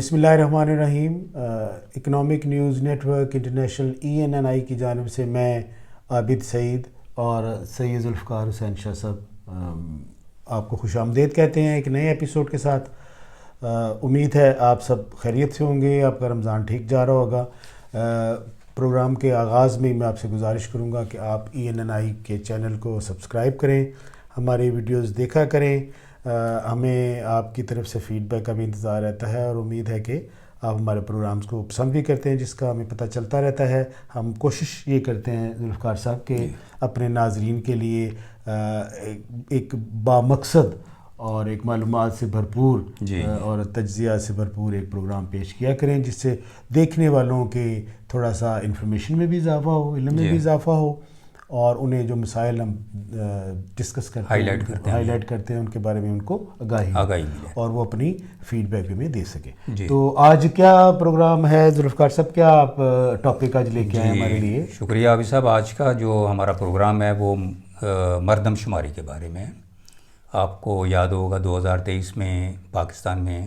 بسم اللہ الرحمن الرحیم. Economic news network international ENNI کی جانب سے میں عابد سعید اور سید ذوالفقار حسین شاہ صاحب آپ کو خوش آمدید کہتے ہیں ایک نئے ایپیسوڈ کے ساتھ. امید ہے آپ سب خیریت سے ہوں گے, آپ کا رمضان ٹھیک جا رہا ہوگا. پروگرام کے آغاز میں آپ سے گزارش کروں گا کہ آپ ENNI کے چینل کو سبسکرائب کریں, ہماری ویڈیوز دیکھا کریں. ہمیں آپ کی طرف سے فیڈ بیک کا بھی انتظار رہتا ہے اور امید ہے کہ آپ ہمارے پروگرامز کو پسند بھی کرتے ہیں, جس کا ہمیں پتہ چلتا رہتا ہے. ہم کوشش یہ کرتے ہیں ذوالفقار صاحب کہ اپنے ناظرین کے لیے ایک بامقصد اور ایک معلومات سے بھرپور اور تجزیہ سے بھرپور ایک پروگرام پیش کیا کریں, جس سے دیکھنے والوں کے تھوڑا سا انفارمیشن میں بھی اضافہ ہو, علم میں بھی اضافہ ہو, اور انہیں جو مسائل ہم ڈسکس کرتے ہیں ہائی لائٹ کرتے ہیں ان کے بارے میں ان کو آگاہی ملے اور وہ اپنی فیڈ بیک بھی دے سکیں. تو آج کیا پروگرام ہے ذوالفقار صاحب, کیا آپ ٹاپک آج لے کے آئے ہمارے لیے؟ شکریہ عابد صاحب. آج کا جو ہمارا پروگرام ہے وہ مردم شماری کے بارے میں. آپ کو یاد ہوگا 2023 میں پاکستان میں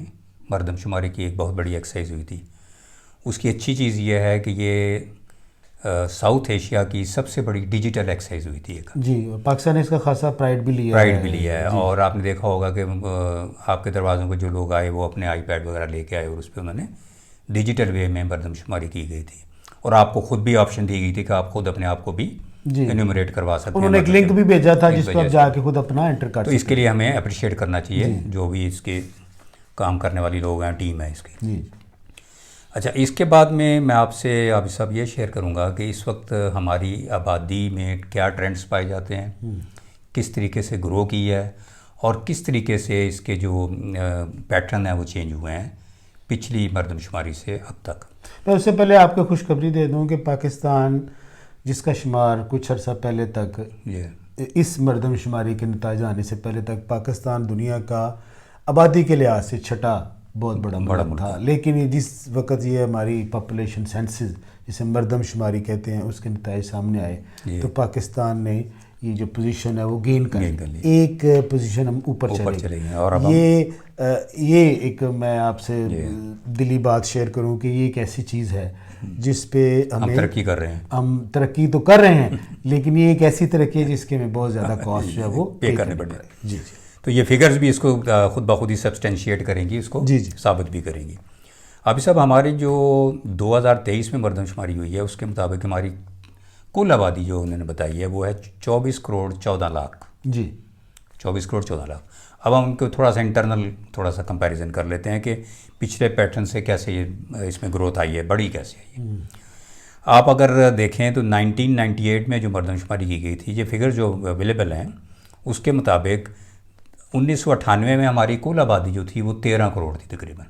مردم شماری کی ایک بہت بڑی ایکسرسائز ہوئی تھی. اس کی اچھی چیز یہ ہے کہ یہ ساؤتھ ایشیا کی سب سے بڑی ڈیجیٹل ایکسرسائز ہوئی تھی ایک. جی, پاکستان نے اس کا خاصا پرائڈ بھی لیا ہے. اور آپ نے دیکھا ہوگا کہ آپ کے دروازوں پہ جو لوگ آئے وہ اپنے آئی پیڈ وغیرہ لے کے آئے اور اس پہ انہوں نے ڈیجیٹل وے میں مردم شماری کی گئی تھی, اور آپ کو خود بھی آپشن دی گئی تھی کہ آپ خود اپنے آپ کو بھی انیومریٹ کروا سکتے ہیں. انہوں نے ایک لنک بھی بھیجا تھا جس پر آپ جا کے خود اپنا انٹر کر سکتے. تو اس کے لیے ہمیں اپریشیٹ کرنا چاہیے جو بھی اس کے کام کرنے والی لوگ ہیں, ٹیم ہے اس کی. اچھا, اس کے بعد میں آپ سے عابد صاحب یہ شیئر کروں گا کہ اس وقت ہماری آبادی میں کیا ٹرینڈز پائے جاتے ہیں, کس طریقے سے گرو کی ہے, اور کس طریقے سے اس کے جو پیٹرن ہیں وہ چینج ہوئے ہیں پچھلی مردم شماری سے اب تک. میں اس سے پہلے آپ کو خوشخبری دے دوں کہ پاکستان جس کا شمار کچھ عرصہ پہلے تک اس مردم شماری کے نتائج آنے سے پہلے تک پاکستان دنیا کا آبادی کے لحاظ سے چھٹا بہت بڑا ملک تھا, لیکن جس وقت یہ ہماری پاپولیشن سینسز جسے مردم شماری کہتے ہیں اس کے نتائج سامنے آئے تو پاکستان نے یہ جو پوزیشن ہے وہ گین کر لی, ایک پوزیشن ہم اوپر چلے گئے. اور یہ ایک میں آپ سے دلی بات شیئر کروں کہ یہ ایک ایسی چیز ہے جس پہ ہم ترقی کر رہے ہیں. ہم ترقی تو کر رہے ہیں لیکن یہ ایک ایسی ترقی ہے جس کے میں بہت زیادہ کاسٹ جو ہے وہ پے کرنے پڑ رہے ہیں. جی, تو یہ فگرز بھی اس کو خود بخود ہی سبسٹینشیٹ کریں گی, اس کو ثابت بھی کریں گی. عابد صاحب, ہماری جو 2023 میں مردم شماری ہوئی ہے اس کے مطابق ہماری کل آبادی جو انہوں نے بتائی ہے وہ ہے 24 کروڑ 14 لاکھ. جی, 24 کروڑ 14 لاکھ. اب ہم ان کو تھوڑا سا انٹرنل تھوڑا سا کمپیریزن کر لیتے ہیں کہ پچھلے پیٹرن سے کیسے یہ اس میں گروتھ آئی ہے, بڑی کیسے آئی ہے. آپ اگر دیکھیں تو 1998 میں جو مردم شماری کی گئی تھی, یہ فگر جو اویلیبل ہیں اس کے مطابق 1998 میں ہماری کل آبادی جو تھی وہ 13 کروڑ تھی تقریباً,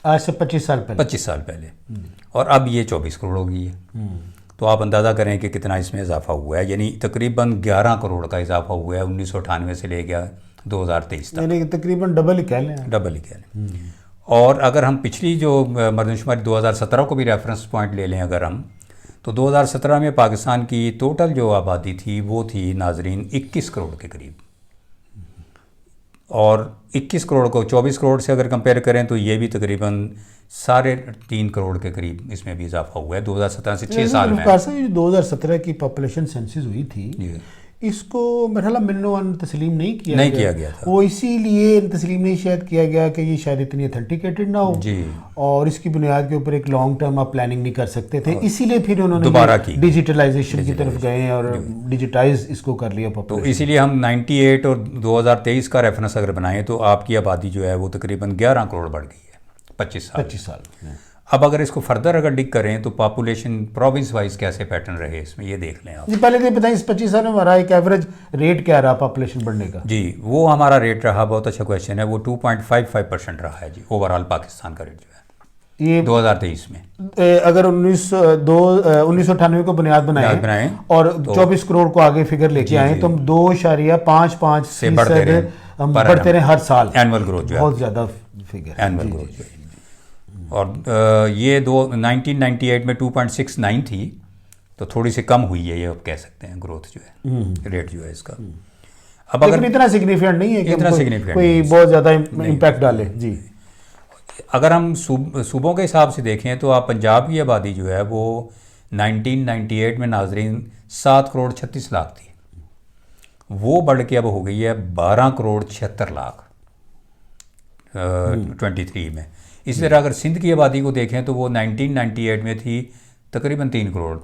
آج سے 25 سال پہلے. اور اب یہ 24 کروڑ ہو گئی ہے. تو آپ اندازہ کریں کہ کتنا اس میں اضافہ ہوا ہے, یعنی تقریباً 11 کروڑ کا اضافہ ہوا ہے 1998 سے لے گیا 2023 تک, یعنی تقریباً ڈبل ہی کہہ لیں. اور اگر ہم پچھلی جو مردم شماری 2017 کو بھی ریفرنس پوائنٹ لے لیں اگر ہم, تو 2017 میں پاکستان کی ٹوٹل جو آبادی تھی وہ تھی ناظرین 21 کروڑ کے قریب, اور 21 کروڑ کو 24 کروڑ سے اگر کمپیئر کریں تو یہ بھی تقریباً 3.5 کروڑ کے قریب اس میں بھی اضافہ ہوا ہے 2017 سے 6 سال میں. 2017 کی پاپولیشن سینسس ہوئی تھی, اس کو مرحلہ منوان تسلیم نہیں کیا گیا تھا. وہ اسی لیے تسلیم نہیں شاید کیا گیا کہ یہ شاید اتنی اتھینٹیکیٹڈ نہ ہو, اور اس کی بنیاد کے اوپر ایک لانگ ٹرم آپ پلاننگ نہیں کر سکتے تھے, اسی لیے پھر انہوں نے دوبارہ ڈیجیٹلائزیشن کی طرف گئے اور ڈیجیٹائز اس کو کر لیا. تو اسی لیے ہم 98 اور 2023 کا ریفرنس اگر بنائیں تو آپ کی آبادی جو ہے وہ تقریباً 11 کروڑ بڑھ گئی ہے 25 سال. اب اگر اس کو فردر اگر ڈگ کریں تو پاپولیشن پروونس وائز کیسے پیٹرن رہے اس میں یہ دیکھ لیں آپ. جی, پہلے تو بتائیں اس 25 سال میں ہمارا ایک ایوریج ریٹ کیا رہا پاپولیشن بڑھنے کا؟ جی, وہ ہمارا ریٹ رہا, بہت اچھا کویشچن ہے, وہ 2.55% رہا ہے جی اوور آل پاکستان کا ریٹ جو ہے یہ 2023 میں. اگر 1998 کو بنیاد بنائیں اور 24 کروڑ کو آگے فگر لے کے آئیں تو ہم 2.55 سے بڑھتے رہے ہر سال. اینول گروتھ جو ہے بہت زیادہ فگر, اینول گروتھ جو ہے. اور یہ 1998 میں 2.69 تھی, تو تھوڑی سی کم ہوئی ہے یہ اب کہہ سکتے ہیں گروتھ جو ہے, ریٹ جو ہے اس کا. اب اگر اتنا سگنیفیکنٹ نہیں ہے کہ کوئی بہت زیادہ امپیکٹ ڈالے. جی, اگر ہم صوبوں کے حساب سے دیکھیں تو آپ پنجاب کی آبادی جو ہے وہ 1998 میں ناظرین 7 کروڑ 36 لاکھ تھی، وہ بڑھ کے اب ہو گئی ہے 12 کروڑ 76 لاکھ 23 میں۔ اسی طرح اگر سندھ کی آبادی کو دیکھیں تو وہ 1998 میں تھی تقریباً 3 کروڑ،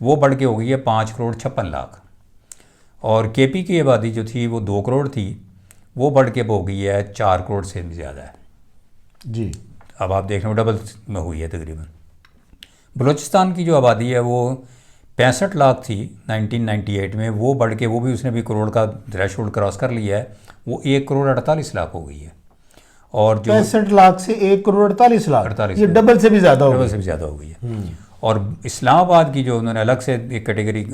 وہ بڑھ کے ہو گئی ہے 5 کروڑ 56 لاکھ، اور کے پی کی آبادی جو تھی وہ 2 کروڑ تھی، وہ بڑھ کے اب ہو گئی ہے 4 کروڑ سے بھی زیادہ ہے جی۔ اب آپ دیکھ رہے ہو ڈبل میں ہوئی ہے تقریباً۔ بلوچستان کی جو آبادی ہے وہ 65 لاکھ تھی 1998 میں، وہ بڑھ کے وہ بھی اس نے بھی کروڑ کا تھریش ہولڈ کراس کر لیا ہے، وہ 1 کروڑ 48 لاکھ ہو گئی ہے، اور جو 65 لاکھ سے 1 کروڑ 48 لاکھ، یہ ڈبل سے بھی زیادہ ہو گئی ہے۔ اور اسلام آباد کی جو انہوں نے الگ سے ایک کیٹیگری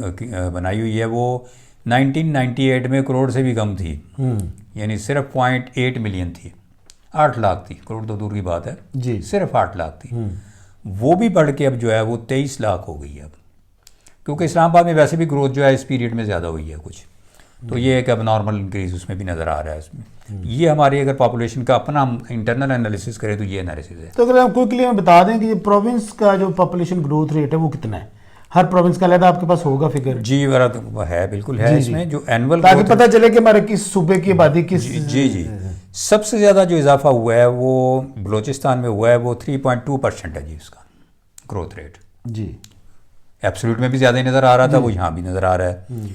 بنائی ہوئی ہے وہ 1998 میں کروڑ سے بھی کم تھی، یعنی صرف 0.8 ملین تھی، 8 لاکھ تھی، کروڑ تو دور کی بات ہے جی، صرف 8 لاکھ تھی، وہ بھی بڑھ کے اب جو ہے وہ 23 لاکھ ہو گئی ہے اب، کیونکہ اسلام آباد میں ویسے بھی گروتھ جو ہے اس پیریڈ میں زیادہ ہوئی ہے کچھ، تو یہ ایک اب نارمل انکریز اس میں بھی نظر آ رہا ہے اس میں۔ یہ ہماری اگر پاپولیشن کا اپنا ہم انٹرنل انالیسس کریں تو یہ انالیسس ہے۔ تو اگر ہم کوئکلی ہمیں بتا دیں کہ یہ پروونس کا جو پاپولیشن گروتھ ریٹ ہے وہ کتنا ہے، ہر پروونس کا علیحدہ آپ کے پاس ہوگا فگر؟ جی ہے، بالکل ہے اس میں جو اینول، تاکہ پتہ چلے کہ ہمارے کس صوبے کی آبادی کس۔ جی سب سے زیادہ جو اضافہ ہوا ہے وہ بلوچستان میں ہوا ہے، وہ 3.2% ہے جی اس کا گروتھ ریٹ جی، ایبسولوٹ میں بھی زیادہ ہی نظر آ رہا تھا، وہ یہاں بھی نظر آ رہا ہے۔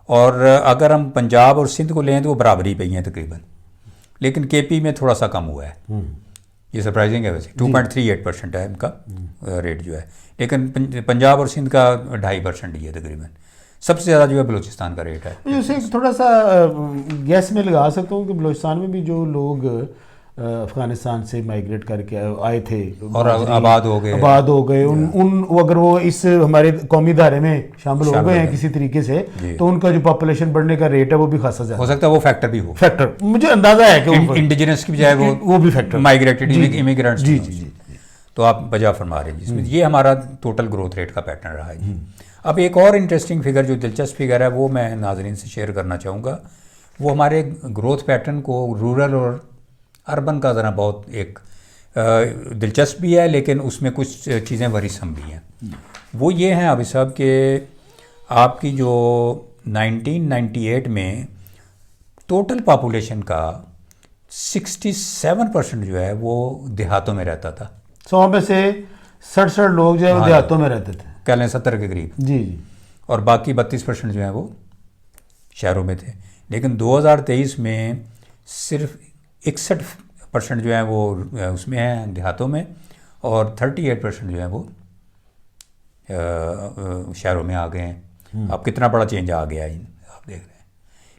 اور اگر ہم پنجاب اور سندھ کو لیں تو وہ برابری پہ ہی ہیں تقریباً، لیکن کے پی میں تھوڑا سا کم ہوا ہے، یہ سرپرائزنگ ہے ویسے 2.38% ہے ان کا ریٹ جو ہے، لیکن پنجاب اور سندھ کا 2.5% ہی ہے تقریباً۔ سب سے زیادہ جو ہے بلوچستان کا ریٹ ہے۔ اسے تھوڑا سا گیس میں لگا سکتا ہوں کہ بلوچستان میں بھی جو لوگ افغانستان سے مائیگریٹ کر کے آئے تھے اور آباد ہو گئے ان اگر وہ اس ہمارے قومی ادارے میں شامل ہو گئے ہیں کسی طریقے سے، تو ان کا جو پاپولیشن بڑھنے کا ریٹ ہے وہ بھی خاصا زیادہ ہو سکتا ہے، وہ فیکٹر بھی ہو، فیکٹر مجھے اندازہ ہے کہ انڈیجنس کی بجائے وہ بھی فیکٹر مائیگریٹڈ امیگرینٹس۔ جی جی جی، تو آپ بجا فرما رہے ہیں جس میں یہ ہمارا ٹوٹل گروتھ ریٹ کا پیٹرن رہا ہے۔ اب ایک اور انٹرسٹنگ فگر جو دلچسپ فگر ہے وہ میں ناظرین سے شیئر کرنا چاہوں گا، وہ ہمارے گروتھ پیٹرن کو رورل اور اربن کا ذرا بہت ایک دلچسپ بھی ہے، لیکن اس میں کچھ چیزیں ورثم بھی ہیں۔ وہ یہ ہیں عابد صاحب کہ آپ کی جو 1998 میں ٹوٹل پاپولیشن کا 67% جو ہے وہ دیہاتوں میں رہتا تھا، 100 میں سے 67 لوگ جو ہے وہ دیہاتوں میں رہتے تھے، کہہ لیں 70 کے قریب جی جی، اور باقی 32% جو ہیں وہ شہروں میں تھے۔ لیکن 2023 میں صرف 61% جو ہیں وہ اس میں ہیں دیہاتوں میں، اور 38% جو ہیں وہ شہروں میں آ گئے ہیں۔ اب کتنا بڑا چینج آ گیا ہے، آپ دیکھ رہے ہیں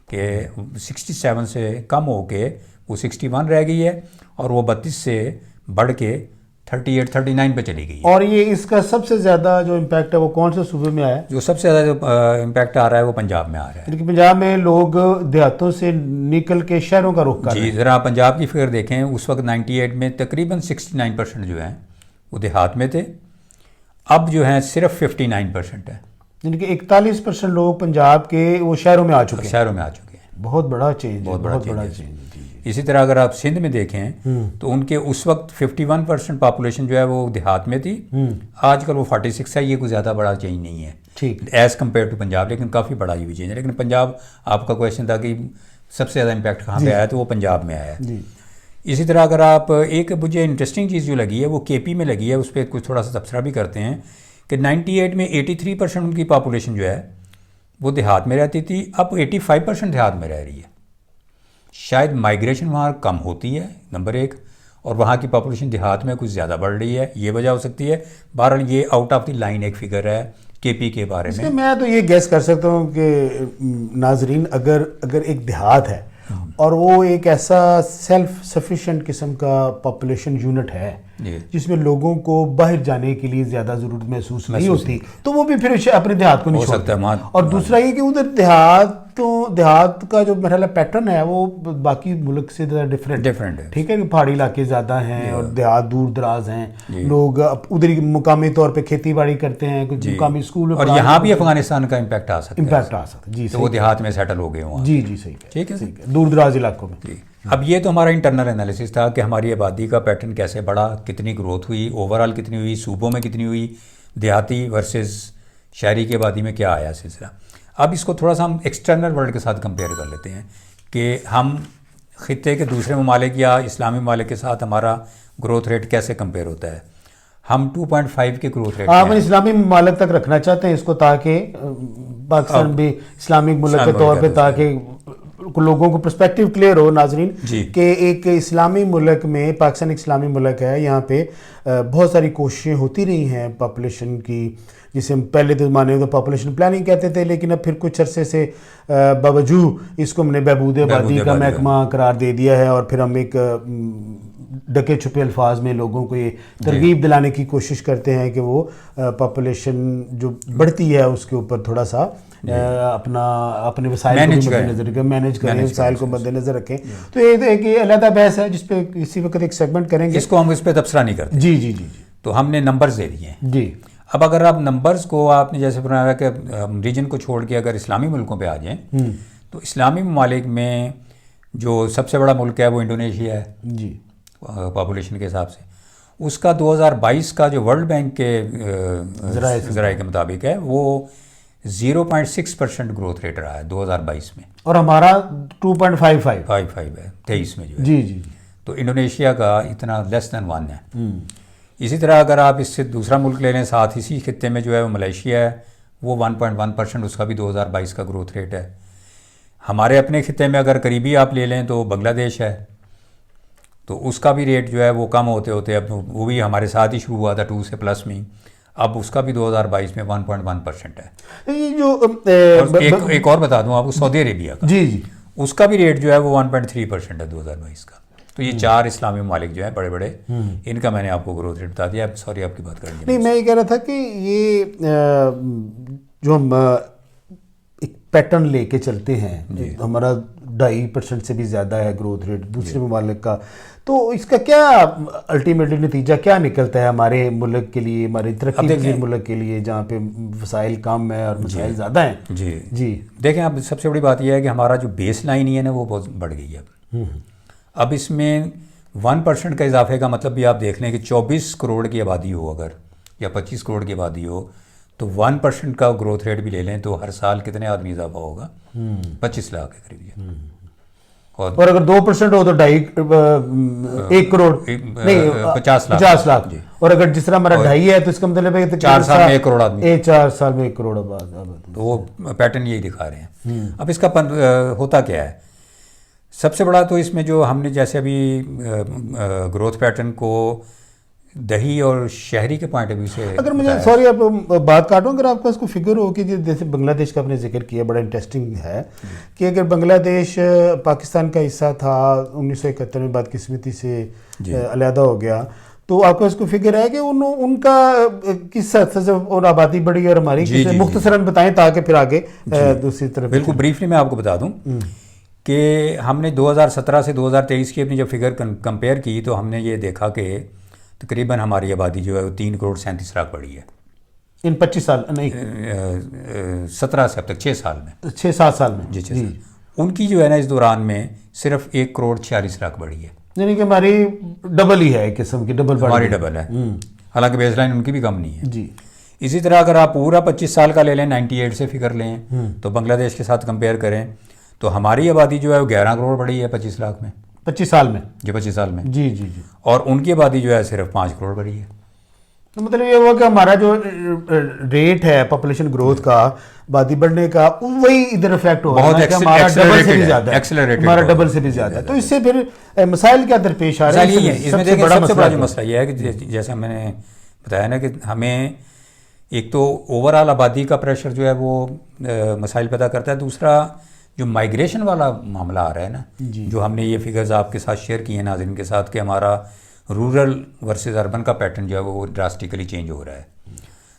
کہ 67 سے کم ہو کے وہ 61 رہ گئی ہے، اور وہ 32 سے بڑھ کے 38-39 پہ چلی گئی ہے۔ اور یہ اس کا سب سے زیادہ جو امپیکٹ ہے وہ کون سے صوبے میں آیا ہے؟ جو سب سے زیادہ جو امپیکٹ آ رہا ہے وہ پنجاب میں آ رہا ہے، یعنی کہ پنجاب میں لوگ دیہاتوں سے نکل کے شہروں کا رخ کر رہے ہیں۔ جی ذرا پنجاب کی فگر دیکھیں، اس وقت 98 میں تقریباً 69% جو ہیں وہ دیہات میں تھے، اب جو ہیں صرف 59% ہے، یعنی کہ 41% لوگ پنجاب کے وہ شہروں میں آ چکے ہیں، شہروں میں آ چکے ہیں۔ بہت بڑا چینج، بہت بڑا چینج۔ اسی طرح اگر آپ سندھ میں دیکھیں تو ان کے اس وقت 51% پاپولیشن جو ہے وہ دیہات میں تھی، آج کل وہ 46 ہے، یہ کوئی زیادہ بڑا چینج نہیں ہے ٹھیک ایز کمپیئر ٹو پنجاب، لیکن کافی بڑا یہ بھی چینج ہے۔ لیکن پنجاب، آپ کا کویشچن تھا کہ سب سے زیادہ امپیکٹ کہاں پہ آیا، تو وہ پنجاب میں آیا ہے۔ اسی طرح اگر آپ ایک مجھے انٹرسٹنگ چیز جو لگی ہے وہ کے پی میں لگی ہے، اس پہ کچھ تھوڑا سا تبصرہ بھی کرتے ہیں کہ 98 میں 83% ان کی پاپولیشن جو ہے وہ دیہات میں رہتی تھی، اب 85% دیہات میں رہ رہی ہے۔ شاید مائیگریشن وہاں کم ہوتی ہے نمبر ایک، اور وہاں کی پاپولیشن دیہات میں کچھ زیادہ بڑھ رہی ہے، یہ وجہ ہو سکتی ہے۔ بہرحال یہ آؤٹ آف دی لائن ایک فگر ہے کے پی کے بارے میں۔ میں تو یہ گیس کر سکتا ہوں کہ ناظرین اگر ایک دیہات ہے اور وہ ایک ایسا سیلف سفیشینٹ قسم کا پاپولیشن یونٹ ہے جس میں لوگوں کو باہر جانے کے لیے زیادہ ضرورت محسوس نہیں ہوتی، تو وہ بھی پھر اپنے دیہات کو نہیں چھوڑ سکتا۔ اور دوسرا یہ کہ ادھر دیہات کا جو مرحلہ پیٹرن ہے وہ باقی ملک سے ڈفرینٹ ہے، ٹھیک ہے، پہاڑی علاقے زیادہ ہیں اور دیہات دور دراز ہیں، لوگ ادھر مقامی طور پہ کھیتی باڑی کرتے ہیں، کچھ مقامی اسکول، اور یہاں بھی افغانستان کا امپیکٹ آ سکتا ہے، جی، تو وہ دیہات میں سیٹل ہو گئے ہوں۔ جی جی، صحیح ہے، ٹھیک ہے، دور دراز علاقوں میں۔ اب یہ تو ہمارا انٹرنل انالیسس تھا کہ ہماری آبادی کا پیٹرن کیسے بڑھا, کتنی گروتھ ہوئی, اوور آل کتنی ہوئی, صوبوں میں کتنی ہوئی, دیہاتی ورسز شہری کی آبادی میں کیا آیا سلسلہ. اب اس کو تھوڑا سا ہم ایکسٹرنل ورلڈ کے ساتھ کمپیئر کر لیتے ہیں کہ ہم خطے کے دوسرے ممالک یا اسلامی ممالک کے ساتھ ہمارا گروتھ ریٹ کیسے کمپیئر ہوتا ہے. ہم 2.5 کے گروتھ ریٹ آپ اسلامی ممالک تک رکھنا چاہتے ہیں اس کو, تاکہ پاکستان بھی اسلامک ملک کے طور پہ, تاکہ لوگوں کو پرسپیکٹیو کلیئر ہو ناظرین کہ ایک اسلامی ملک میں, پاکستان ایک اسلامی ملک ہے, یہاں پہ بہت ساری کوششیں ہوتی رہی ہیں پاپولیشن کی, جسے ہم پہلے زمانے میں تو پاپولیشن پلاننگ کہتے تھے, لیکن اب پھر کچھ عرصے سے باوجود اس کو ہم نے بہبود آبادی کا محکمہ قرار دے دیا ہے, اور پھر ہم ایک ڈکے چھپے الفاظ میں لوگوں کو یہ ترغیب دلانے کی کوشش کرتے ہیں کہ وہ پاپولیشن جو بڑھتی ہے اس کے اوپر تھوڑا سا اپنے وسائل کو مد نظر مینیج کریں, وسائل کو مد نظر رکھیں. تو یہ ایک علیحدہ بحث ہے جس پہ کسی وقت ایک سیگمنٹ کریں گے, اس کو ہم اس پہ تبصرہ نہیں کرتے. جی جی جی جی. تو ہم نے نمبرز دے دیے ہیں. جی. اب اگر آپ نمبرز کو, آپ نے جیسے بنایا کہ ریجن کو چھوڑ کے اگر اسلامی ملکوں پہ آ جائیں, تو اسلامی ممالک میں جو سب سے بڑا ملک ہے وہ انڈونیشیا ہے جی پاپولیشن کے حساب سے. اس کا 2022 کا جو ورلڈ بینک کے ذرائع کے مطابق ہے وہ 0.6% گروتھ ریٹ رہا ہے 2022 میں, اور ہمارا 2.55 ہے 23 میں جو ہے. جی جی. تو انڈونیشیا کا اتنا لیس دین 1 ہے. اسی طرح اگر آپ اس سے دوسرا ملک لے لیں ساتھ اسی خطے میں جو ہے وہ ملیشیا ہے, وہ 1.1%, اس کا بھی 2022 کا گروتھ ریٹ ہے. ہمارے اپنے خطے میں اگر قریبی آپ لے لیں تو بنگلہ دیش ہے, تو اس کا بھی ریٹ جو ہے وہ کم ہوتے ہوتے اب وہ بھی ہمارے ساتھ ہی شروع ہوا تھا 2 سے پلس میں, اب اس کا بھی 2022 میں 1.1% ہے. یہ جو ایک اور بتا دوں آپ کو, سعودی عربیہ کا, جی جی, اس کا بھی ریٹ جو ہے وہ 1.3% ہے 2022 کا. تو یہ 4 اسلامی ممالک جو ہیں بڑے بڑے, ان کا میں نے آپ کو گروتھ ریٹ بتا دیا. سوری آپ کی بات کریں گے. نہیں, میں یہ کہہ رہا تھا کہ یہ جو ہم ایک پیٹرن لے کے چلتے ہیں, ہمارا 2.5% سے بھی زیادہ ہے گروتھ ریٹ دوسرے ممالک کا, تو اس کا کیا الٹیمیٹلی نتیجہ کیا نکلتا ہے ہمارے ملک کے لیے, ہمارے ترقی پذیر ملک کے لیے جہاں پہ وسائل کم ہے اور مسائل زیادہ ہیں. جی جی. دیکھیں, اب سب سے بڑی بات یہ ہے کہ ہمارا جو بیس لائن ہی ہے نا وہ بہت بڑھ گئی ہے. اب اس میں 1% کا اضافے کا مطلب بھی آپ دیکھ لیں کہ 24 کروڑ کی آبادی ہو اگر, یا 25 کروڑ کی آبادی ہو, تو 1% کا گروتھ ریٹ بھی لے لیں تو ہر سال کتنے آدمی اضافہ ہوگا, 25 لاکھ کے قریب. اور اگر 2% ہو تو 1 کروڑ نہیں 50 لاکھ. اور اگر جس طرح ہمارا 2.5 ہے تو اس کا مطلب ہے کہ 4 سال میں 1 کروڑ آدمی, 4 سال میں 1 کروڑ آباد. تو وہ پیٹرن یہی دکھا رہے ہیں. اب اس کا ہوتا کیا ہے, سب سے بڑا تو اس میں جو ہم نے جیسے ابھی گروتھ پیٹرن کو دیہی اور شہری کے پوائنٹ آف ویو سے, اگر مجھے سوری آپ بات کاٹوں, اگر آپ کا اس کو فگر ہو کہ جیسے بنگلہ دیش کا آپ نے ذکر کیا, بڑا انٹرسٹنگ ہے کہ اگر بنگلہ دیش پاکستان کا حصہ تھا 1971 میں بدقسمتی سے علیحدہ ہو گیا, تو آپ کا اس کو فگر ہے کہ ان کا کس حد سے اور آبادی بڑھی اور ہماری مختصراً بتائیں تاکہ پھر آگے دوسری طرف. بالکل بریفلی میں آپ کو بتا دوں کہ ہم نے 2017 سے 2023 کی اپنی جب فگر کمپیئر کی تو ہم نے یہ دیکھا کہ تقریباً ہماری آبادی جو ہے وہ 3 کروڑ 37 لاکھ بڑھی ہے ان 25 سال نہیں 17 سے اب تک 6 سال میں, 6-7 سال میں. جی 6 سال. ان کی جو ہے نا اس دوران میں صرف 1 کروڑ 46 لاکھ بڑھی ہے, یعنی کہ ہماری ڈبل ہی ہے, ایک قسم کی ڈبل, ہماری ڈبل ہے, حالانکہ بیس لائن ان کی بھی کم نہیں ہے. جی. اسی طرح اگر آپ پورا 25 سال کا لے لیں, 98 سے فگر لیں تو بنگلہ دیش کے ساتھ کمپیئر کریں تو ہماری آبادی جو ہے وہ 11 کروڑ بڑھی ہے 25 لاکھ میں, 25 سال میں. جی 25 سال میں. جی جی جی. اور ان کی آبادی جو ہے صرف 5 کروڑ بڑھی ہے. تو مطلب یہ ہوا کہ ہمارا جو ریٹ ہے پاپولیشن گروتھ کا, آبادی بڑھنے کا, وہی ادھر افیکٹ ہو رہا ہے کہ ہمارا ڈبل سے بھی زیادہ ہے, ہمارا ڈبل سے بھی زیادہ ہے. تو اس سے پھر مسائل کیا درپیش آ رہے ہیں؟ اس میں دیکھیں سب سے بڑا جو مسئلہ یہ ہے کہ جیسا میں نے بتایا نا کہ ہمیں ایک تو اوور آل آبادی کا پریشر جو ہے وہ مسائل پیدا کرتا ہے, دوسرا جو مائیگریشن والا معاملہ آ رہا ہے نا, جو ہم نے یہ فگرز آپ کے ساتھ شیئر کیے ہیں ناظرین کے ساتھ کہ ہمارا رورل ورسز اربن کا پیٹرن جو ہے وہ ڈراسٹیکلی چینج ہو رہا ہے,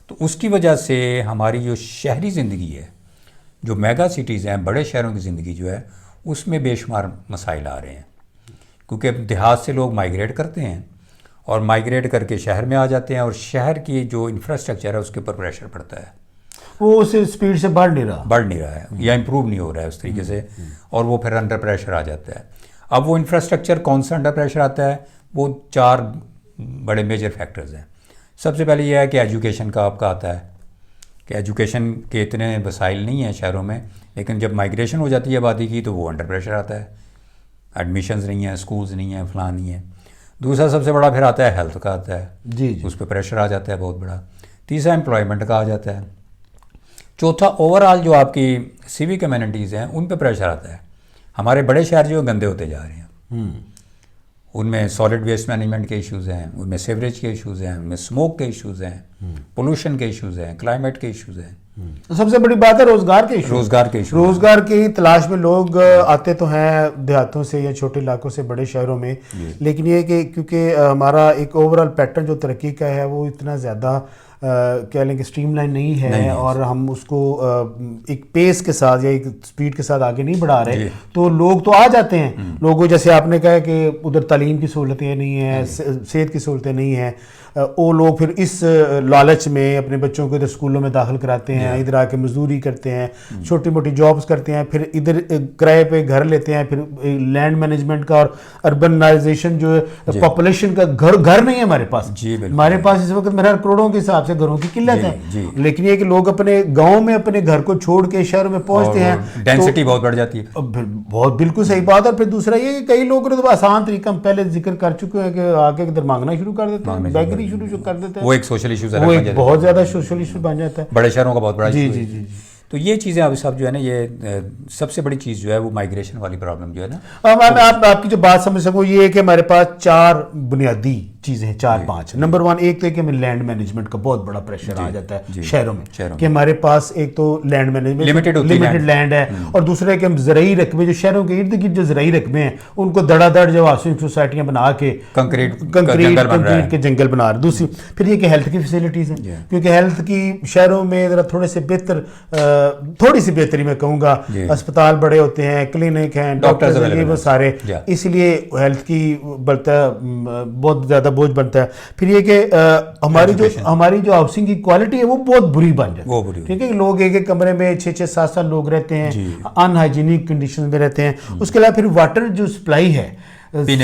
تو اس کی وجہ سے ہماری جو شہری زندگی ہے, جو میگا سٹیز ہیں, بڑے شہروں کی زندگی جو ہے اس میں بے شمار مسائل آ رہے ہیں, کیونکہ دیہات سے لوگ مائیگریٹ کرتے ہیں اور مائیگریٹ کر کے شہر میں آ جاتے ہیں, اور شہر کی جو انفراسٹرکچر ہے اس کے اوپر پریشر پڑتا ہے, وہ اس اسپیڈ سے بڑھ نہیں رہا ہے یا امپروو نہیں ہو رہا ہے اس طریقے سے, اور وہ پھر انڈر پریشر آ جاتا ہے. اب وہ انفراسٹرکچر کون سا انڈر پریشر آتا ہے؟ وہ 4 بڑے میجر فیکٹرز ہیں. سب سے پہلے یہ ہے کہ ایجوکیشن کا آپ کا آتا ہے کہ ایجوکیشن کے اتنے وسائل نہیں ہیں شہروں میں، لیکن جب مائگریشن ہو جاتی ہے آبادی کی تو وہ انڈر پریشر آتا ہے. ایڈمیشنز نہیں ہیں، اسکولز نہیں ہیں، فلاں نہیں ہیں. دوسرا سب سے بڑا پھر آتا ہے ہیلتھ کا آتا ہے، جی اس پہ پریشر آ جاتا ہے بہت بڑا. تیسرا امپلائمنٹ کا آ جاتا ہے. چوتھا اوور آل جو آپ کی سیوک کمیونٹیز ہیں ان پہ پریشر آتا ہے. ہمارے بڑے شہر جو گندے ہوتے جا رہے ہیں، ان میں سالڈ ویسٹ مینجمنٹ کے ایشوز ہیں، ان میں سیوریج کے ایشوز ہیں، ان میں اسموک کے ایشوز ہیں، پولوشن کے ایشوز ہیں، کلائمیٹ کے ایشوز ہیں. سب سے بڑی بات ہے روزگار کے ایشو. روزگار کی تلاش میں لوگ آتے تو ہیں دیہاتوں سے یا چھوٹے علاقوں سے بڑے شہروں میں، لیکن یہ کہ کیونکہ ہمارا ایک اوور آل پیٹرن جو ترقی کا ہے وہ اتنا زیادہ کہہ لیں کہ اسٹریم لائن نہیں ہے، اور ہم اس کو ایک پیس کے ساتھ یا ایک سپیڈ کے ساتھ آگے نہیں بڑھا رہے، تو لوگ تو آ جاتے ہیں. لوگوں جیسے آپ نے کہا کہ ادھر تعلیم کی سہولتیں نہیں ہیں، صحت کی سہولتیں نہیں ہیں، وہ لوگ پھر اس لالچ میں اپنے بچوں کو ادھر اسکولوں میں داخل کراتے ہیں، ادھر آ کے مزدوری کرتے ہیں، چھوٹی موٹی جابس کرتے ہیں، پھر ادھر کرائے پہ گھر لیتے ہیں. پھر لینڈ مینجمنٹ کا اور اربنائزیشن جو ہے پاپولیشن کا گھر نہیں ہے ہمارے پاس. ہمارے پاس اس وقت میرا کروڑوں کے حساب سے گھروں کی قلت ہے، لیکن یہ کہ لوگ اپنے گاؤں میں اپنے گھر کو چھوڑ کے شہروں میں پہنچتے ہیں، ڈینسٹی بہت بڑھ جاتی ہے. بہت بالکل صحیح بات. اور پھر دوسرا یہ کہ کئی لوگ تو آسان طریقہ ہم پہلے ذکر کر چکے ہیں کہ آگے ادھر مانگنا شروع کر دیتے ہیں، بیگری شروع کر دیتے ہیں. وہ ایک سوشل ایشو وہ ایک بہت زیادہ سوشل ایشو بن جاتا ہے، بڑے شہروں کا بہت بڑا ایشو. جی جی. تو یہ چیزیں ابھی صاحب جو ہے نا، یہ سب سے بڑی چیز جو ہے وہ مائگریشن والی پرابلم جو ہے نا. میں آپ کی جو بات سمجھ سکوں یہ ہے کہ ہمارے پاس 4 بنیادی چیزیں ہیں، 4-5. نمبر 1 ایک تو کہ ہمیں لینڈ مینجمنٹ کا بہت بڑا پریشر آ جاتا ہے شہروں میں، کہ ہمارے پاس ایک تو لینڈ مینجمنٹ لمیٹڈ لینڈ ہے، اور دوسرا کہ ہم زرعی رقبے جو شہروں کے ارد گرد جو زرعی رقبے ہیں ان کو دڑا دڑ جو ہاؤسنگ سوسائٹیاں بنا کے کنکریٹ کے جنگل بنا رہے. دوسری پھر یہ کہ ہیلتھ کی فیسلٹیز ہیں، کیونکہ ہیلتھ کی شہروں میں ذرا تھوڑی سی بہتری میں کہوں گا، اسپتال بڑے ہوتے ہیں، کلینک ہیں، ڈاکٹرز ہیں، وہ سارے، اس لیے ہیلتھ کی بڑھتا ہے، بہت زیادہ بوجھ بنتا ہے. پھر یہ کہ ہماری جو ہاؤسنگ کی کوالٹی ہے وہ بہت بری بن جاتی ہے. ٹھیک ہے، لوگ ایک کمرے میں 6-7 لوگ رہتے ہیں، ان ہائیجینک کنڈیشن میں رہتے ہیں. اس کے علاوہ پھر واٹر جو سپلائی ہے،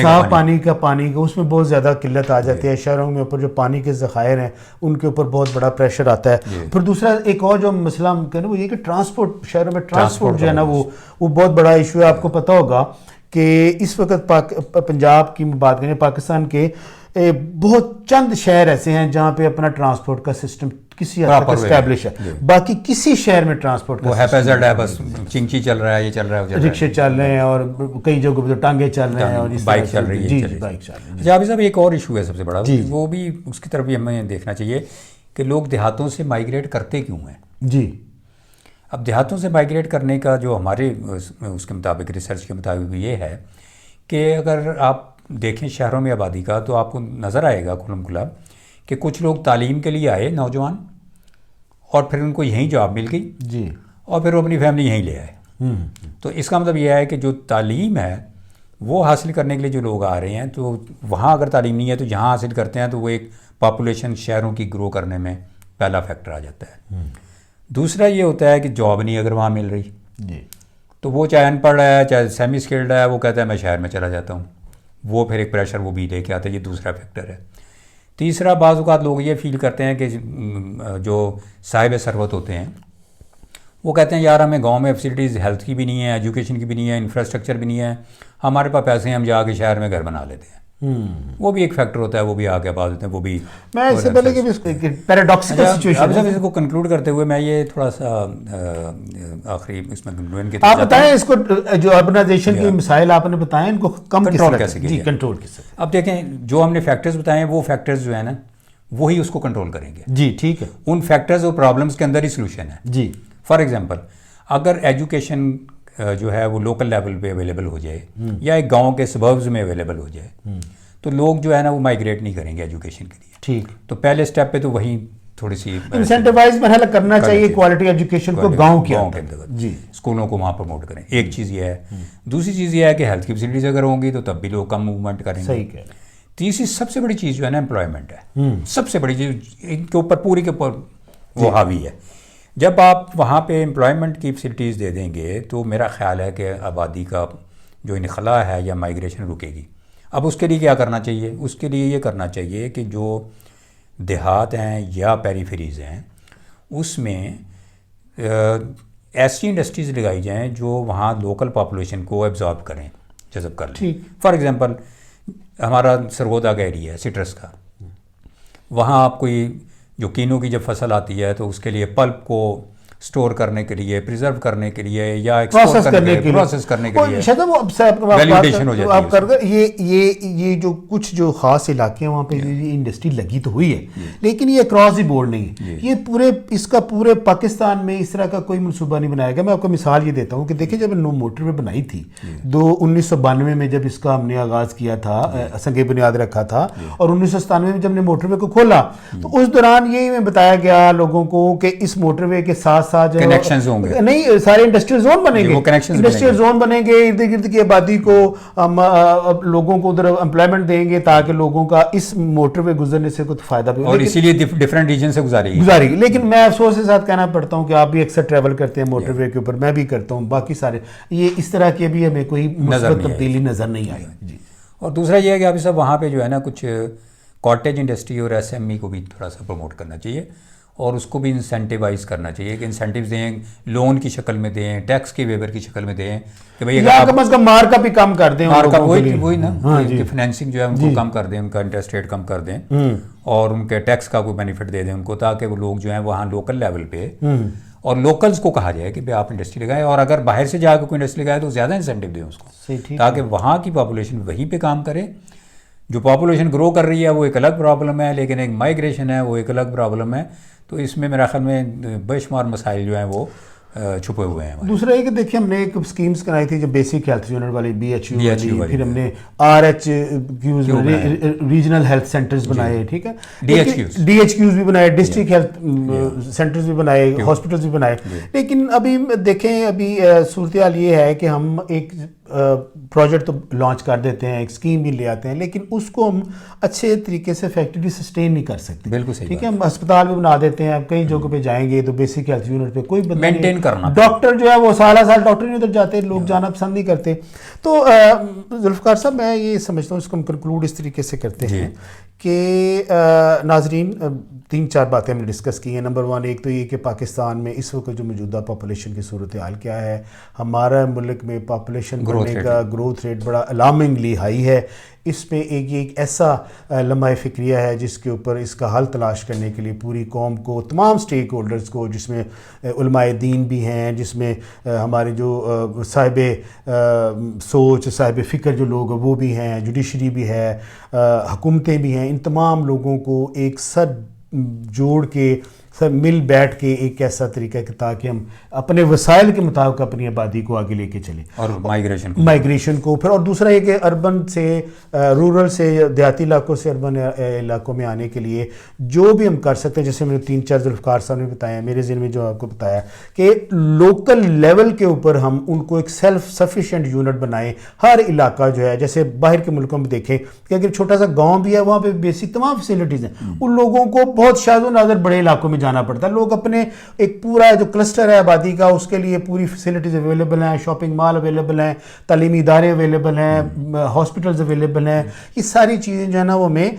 صاف پانی کا اس میں بہت زیادہ قلت آ جاتی ہے. شہروں میں اوپر جو پانی کے ذخائر ہیں ان کے اوپر بہت بڑا پریشر آتا ہے. پھر دوسرا ایک اور جو مسئلہ ہم کہنا وہ یہ کہ ٹرانسپورٹ، شہروں میں ٹرانسپورٹ جو ہے نا وہ بہت بڑا ایشو ہے. آپ کو پتہ ہوگا کہ اس وقت پنجاب کی بات کریں، پاکستان کے بہت چند شہر ایسے ہیں جہاں پہ اپنا ٹرانسپورٹ کا سسٹم کسی حد تک اسٹیبلش ہے. باقی کسی شہر میں ٹرانسپورٹ کا ہیپیزڈ ہے، بس چنچی چل رہا ہے، یہ چل رہا ہے، رکشے چل رہے ہیں، اور کئی جگہوں پہ ٹانگے چل رہے ہیں، اور بائک چل رہی ہے. جی بائک چل رہی ہے. جابر صاحب ایک اور ایشو ہے سب سے بڑا، وہ بھی اس کی طرف بھی ہمیں دیکھنا چاہیے کہ لوگ دیہاتوں سے مائگریٹ کرتے کیوں ہیں. جی اب دیہاتوں سے مائگریٹ کرنے کا جو ہمارے اس کے مطابق، ریسرچ کے مطابق یہ ہے کہ اگر آپ دیکھیں شہروں میں آبادی کا تو آپ کو نظر آئے گا کھلم کھلا کہ کچھ لوگ تعلیم کے لیے آئے نوجوان، اور پھر ان کو یہیں جاب مل گئی جی، اور پھر وہ اپنی فیملی یہیں لے آئے. تو اس کا مطلب یہ ہے کہ جو تعلیم ہے وہ حاصل کرنے کے لیے جو لوگ آ رہے ہیں تو وہاں اگر تعلیم نہیں ہے تو یہاں حاصل کرتے ہیں، تو وہ ایک پاپولیشن شہروں کی گرو کرنے میں پہلا فیکٹر آ جاتا ہے. دوسرا یہ ہوتا ہے کہ جاب نہیں اگر وہاں مل رہی جی، تو وہ چاہے ان پڑھ ہے چاہے سیمی اسکلڈ ہے، وہ کہتا ہے میں شہر میں چلا جاتا ہوں. وہ پھر ایک پریشر وہ بھی لے کے آتا ہے. یہ دوسرا فیکٹر ہے. تیسرا، بعض اوقات لوگ یہ فیل کرتے ہیں کہ جو صاحب ثروت ہوتے ہیں وہ کہتے ہیں یار ہمیں گاؤں میں فیسلٹیز ہیلتھ کی بھی نہیں ہے، ایجوکیشن کی بھی نہیں ہے، انفراسٹرکچر بھی نہیں ہے، ہمارے پاس پیسے ہیں، ہم جا کے شہر میں گھر بنا لیتے ہیں. وہ بھی ایک فیکٹر ہوتا ہے، وہ بھی آگے بات ہوتے ہیں. وہ بھی میں اس سے پہلے کہ پیراڈاکسیکل سچویشن ہے. اس کو کنکلوڈ کرتے ہوئے میں یہ تھوڑا سا آخری اس میں آپ بتائیں اس کو، جو اربنائزیشن کی مسائل آپ نے بتائیں ان کو کم کنٹرول کیسے کیا. جی کنٹرول کیسے. اب دیکھیں جو ہم نے فیکٹرز بتائے ہیں وہ فیکٹرز جو ہیں نا وہی اس کو کنٹرول کریں گے. جی ٹھیک ہے. ان فیکٹرز اور پرابلمس کے اندر ہی سلوشن ہے. جی فار ایگزامپل اگر ایجوکیشن جو ہے وہ لوکل لیول پہ اویلیبل ہو جائے یا ایک گاؤں کے سبربز میں اویلیبل ہو جائے تو لوگ جو ہے نا وہ مائگریٹ نہیں کریں گے ایجوکیشن کے لیے. ٹھیک. تو پہلے اسٹیپ پہ تو وہیں تھوڑی سی انسینٹیوائز مرحلہ کرنا چاہیے کوالٹی ایجوکیشن کو گاؤں کے اندر. جی اسکولوں کو وہاں پروموٹ کریں. ایک چیز یہ ہے. دوسری چیز یہ ہے کہ ہیلتھ کی فیسلٹیز اگر ہوں گی تو تب بھی لوگ کم موومنٹ کریں گے. صحیح کہہ. تیسری سب سے بڑی چیز جو ہے نا امپلائمنٹ ہے. سب سے بڑی چیز ان کے اوپر پوری کے اوپر وہ حاوی ہے. جب آپ وہاں پہ امپلائمنٹ کی فیسلٹیز دے دیں گے تو میرا خیال ہے کہ آبادی کا جو انخلا ہے یا مائیگریشن رکے گی. اب اس کے لیے کیا کرنا چاہیے؟ اس کے لیے یہ کرنا چاہیے کہ جو دیہات ہیں یا پیریفیریز ہیں اس میں ایسی انڈسٹریز لگائی جائیں جو وہاں لوکل پاپولیشن کو ایبزارب کریں، جذب کر لیں. فار ایگزامپل ہمارا سرگودا کا ایریا ہے سٹرس کا، وہاں آپ کوئی جو کینو کی جب فصل آتی ہے تو اس کے لیے پلپ کو سٹور کرنے کے لیے، پریزرو کرنے کے لیے یا ایکسپورٹ کرنے کے لیے، پروسیس کرنے کے لیے ویلیوڈیشن ہو جاتی ہے. یہ جو کچھ جو خاص علاقے ہیں وہاں پہ انڈسٹری لگی تو ہوئی ہے، لیکن یہ اکراس دی بورڈ نہیں ہے. یہ پورے اس کا پورے پاکستان میں اس طرح کا کوئی منصوبہ نہیں بنایا گیا. میں آپ کو مثال یہ دیتا ہوں کہ دیکھیں جب موٹر وے بنائی تھی 1992 میں، جب اس کا ہم نے آغاز کیا تھا، سنگ بنیاد رکھا تھا، اور 1997 میں جب نے موٹر وے کو کھولا تو اس دوران یہ بتایا گیا لوگوں کو کہ اس موٹر وے کے ساتھ کنیکشنز ہوں گے، نہیں سارے انڈسٹریل زون بنیں گے، انڈسٹریل زون بنیں گے، ارد گرد کی آبادی کو لوگوں کو ادھر امپلائمنٹ دیں گے تاکہ لوگوں کا اس موٹر وے گزرنے سے کچھ فائدہ بھی ہو، اور اسی لیے ڈفرینٹ ریجن سے گزاری گی. لیکن میں افسوس کے ساتھ کہنا پڑتا ہوں کہ آپ بھی اکثر ٹریول کرتے ہیں موٹر وے کے اوپر، میں بھی کرتا ہوں، باقی سارے یہ اس طرح کی ابھی ہمیں کوئی مثبت تبدیلی نظر نہیں آئی. جی. اور دوسرا یہ ہے کہ ابھی صاحب وہاں پہ جو ہے نا کچھ کاٹیج انڈسٹری اور ایس ایم ای کو بھی تھوڑا سا پروموٹ کرنا چاہیے، اور اس کو بھی انسینٹیوائز کرنا چاہیے کہ انسینٹیوز دیں، لون کی شکل میں دیں، ٹیکس کے ویور کی شکل میں دیں، کہ بھائی اگر کم از کم مار کا بھی کم کر دیں، وہی نا کہ فائنینسنگ جو ہے ان کو کم کر دیں، ان کا انٹرسٹ ریٹ کم کر دیں، اور ان کے ٹیکس کا کوئی بینیفٹ دے دیں ان کو، تاکہ وہ لوگ جو ہیں وہاں لوکل لیول پہ، اور لوکلز کو کہا جائے کہ بھائی آپ انڈسٹری لگائیں، اور اگر باہر سے جا کے کوئی انڈسٹری لگائے تو زیادہ انسینٹیو دیں اس کو، تاکہ وہاں کی پاپولیشن وہیں پہ کام کرے. جو پاپولیشن گرو کر رہی ہے وہ ایک الگ پرابلم ہے، لیکن ایک مائیگریشن ہے وہ ایک الگ پرابلم ہے. تو اس میں میرا خیال میں بے شمار مسائل جو ہیں وہ چھپے ہوئے ہیں. دوسرا یہ کہ دیکھیں ہم نے ایک اسکیمز بنائی تھی جو بیسک ہیلتھ یونٹ والی BHU، پھر ہم نے RHQs ریجنل ہیلتھ سینٹرز بنائے، ٹھیک ہے، DHQs بھی بنائے، ڈسٹرکٹ ہیلتھ سینٹرز بھی بنائے، ہاسپٹلز بھی بنائے. لیکن ابھی دیکھیں ابھی صورتحال یہ ہے کہ ہم ایک پروجیکٹ تو لانچ کر دیتے ہیں، ایک اسکیم بھی لے آتے ہیں، لیکن اس کو ہم اچھے طریقے سے افیکٹولی سسٹین نہیں کر سکتے. بالکل صحیح، ٹھیک ہے. ہم ہسپتال بھی بنا دیتے ہیں، اب کئی جگہوں پہ جائیں گے تو بیسک ہیلتھ یونٹ پہ کوئی بندہ مینٹین کرنا، ڈاکٹر جو ہے وہ سالہ سال ڈاکٹر نہیں ادھر جاتے، لوگ جانا پسند نہیں کرتے. تو ذوالفقار صاحب میں یہ سمجھتا ہوں اس کو ہم کنکلوڈ اس طریقے سے کرتے ہیں کہ ناظرین 3-4 باتیں ہم نے ڈسکس کی ہیں. نمبر 1 ایک تو یہ کہ پاکستان میں اس وقت جو موجودہ پاپولیشن کی صورتحال کیا ہے. ہمارا ملک میں پاپولیشن بڑھنے کا گروتھ ریٹ بڑا الارمنگلی ہائی ہے. اس میں ایک ایسا لمحہ فکریہ ہے جس کے اوپر اس کا حل تلاش کرنے کے لیے پوری قوم کو، تمام سٹیک ہولڈرز کو، جس میں علماء دین بھی ہیں، جس میں ہمارے جو صاحب سوچ صاحب فکر جو لوگ وہ بھی ہیں، جوڈیشری بھی ہے، حکومتیں بھی ہیں، ان تمام لوگوں کو ایک سر جوڑ کے سب مل بیٹھ کے ایک ایسا طریقہ کہ تاکہ ہم اپنے وسائل کے مطابق اپنی آبادی کو آگے لے کے چلیں، اور مائیگریشن کو پھر. اور دوسرا یہ کہ اربن سے رورل سے، دیہاتی علاقوں سے اربن علاقوں میں آنے کے لیے جو بھی ہم کر سکتے ہیں، جیسے میں نے 3-4 ذوالفقار صاحب نے بتایا، میرے ذہن میں جو آپ کو بتایا کہ لوکل لیول کے اوپر ہم ان کو ایک سیلف سفیشینٹ یونٹ بنائیں. ہر علاقہ جو ہے، جیسے باہر کے ملکوں میں دیکھیں کہ اگر چھوٹا سا گاؤں بھی ہے وہاں پہ بیسک تمام فیسلٹیز ہیں، ان لوگوں کو بہت شاذ و نادر بڑے علاقوں میں جانا پڑتا ہے. لوگ اپنے ایک پورا جو کلسٹر ہے آبادی کا، اس کے لیے پوری فیسلٹیز اویلیبل ہیں، شاپنگ مال اویلیبل ہیں، تعلیمی ادارے اویلیبل ہیں، ہاسپٹلز اویلیبل ہیں. یہ ساری چیزیں جو ہے نا وہ ہمیں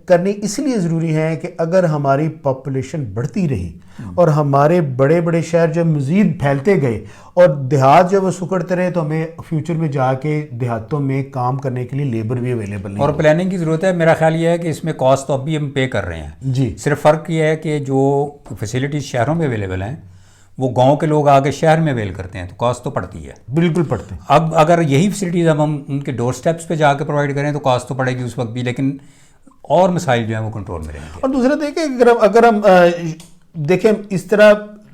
کرنی اس لیے ضروری ہیں کہ اگر ہماری پاپولیشن بڑھتی رہی اور ہمارے بڑے بڑے شہر جو مزید پھیلتے گئے اور دیہات جو وہ سکڑتے رہے، تو ہمیں فیوچر میں جا کے دیہاتوں میں کام کرنے کے لیے لیبر بھی اویلیبل نہیں، اور پلاننگ کی ضرورت ہے. میرا خیال یہ ہے کہ اس میں کاسٹ تو اب بھی ہم پے کر رہے ہیں جی. صرف فرق یہ ہے کہ جو فیسلٹیز شہروں میں اویلیبل ہیں وہ گاؤں کے لوگ آگے شہر میں اویل کرتے ہیں، تو کاسٹ تو پڑتی ہے، بالکل پڑتے ہیں. اب اگر یہی فیسلٹیز اب ہم ان کے ڈور سٹیپس پہ جا کے پرووائڈ کریں تو کاسٹ تو پڑے گی اس وقت بھی، لیکن اور مسائل جو ہیں وہ کنٹرول میں رہیں گے. اور دوسرا دیکھیں اگر ہم دیکھیں اس طرح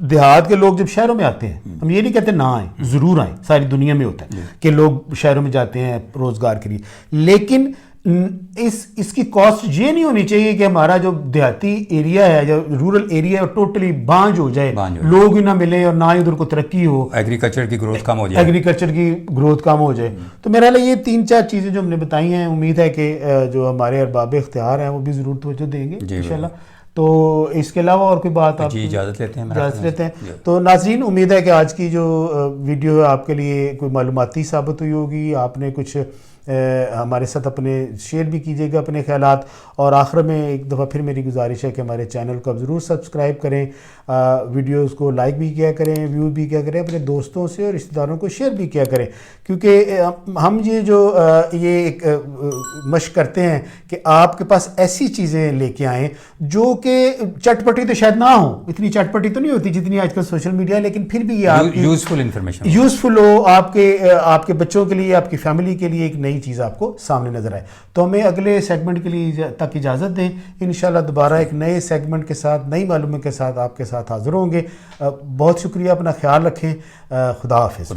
دیہات کے لوگ جب شہروں میں آتے ہیں، ہم یہ نہیں کہتے نہ آئیں، ضرور آئیں، ساری دنیا میں ہوتا ہے کہ لوگ شہروں میں جاتے ہیں روزگار کے لیے، لیکن اس کی کاسٹ یہ نہیں ہونی چاہیے کہ ہمارا جو دیہاتی ایریا ہے، جو رورل ایریا ہے، ٹوٹلی بانجھ ہو جائے، لوگ ہی نہ ملیں اور نہ ہی ادھر کو ترقی ہو، ایگریکلچر کی گروتھ کم ہو جائے، کم ہو جائے. تو میرا یہ 3-4 چیزیں جو ہم نے بتائی ہیں، امید ہے کہ جو ہمارے ارباب اختیار ہیں وہ بھی ضرور توجہ دیں گے انشاءاللہ. تو اس کے علاوہ اور کوئی بات آپ جی اجازت لیتے ہیں اجازت لیتے ہیں. تو ناظرین امید ہے کہ آج کی جو ویڈیو ہے آپ کے لیے کوئی معلوماتی ثابت ہوئی ہوگی. آپ نے کچھ ہمارے ساتھ اپنے شیئر بھی کیجیے گا اپنے خیالات, اور آخر میں ایک دفعہ پھر میری گزارش ہے کہ ہمارے چینل کو آپ ضرور سبسکرائب کریں, ویڈیوز کو لائک بھی کیا کریں, ویو بھی کیا کریں, اپنے دوستوں سے اور رشتہ داروں کو شیئر بھی کیا کریں, کیونکہ ہم یہ ایک مشق کرتے ہیں کہ آپ کے پاس ایسی چیزیں لے کے آئیں جو کہ چٹ پٹی تو شاید نہ ہو, اتنی چٹ پٹی تو نہیں ہوتی جتنی آج کل سوشل میڈیا ہے, لیکن پھر بھی یہ آپ کی یوزفل انفارمیشن یوزفل ہو, آپ کے بچوں کے لیے, آپ کی فیملی کے لیے ایک نئی چیز آپ کو سامنے نظر آئے. تو ہمیں اگلے سیگمنٹ کے لیے تک اجازت دیں, انشاءاللہ دوبارہ ایک نئے سیگمنٹ کے ساتھ, نئی معلومات کے ساتھ آپ کے ساتھ حاضر ہوں گے. بہت شکریہ, اپنا خیال رکھیں, خدا حافظ.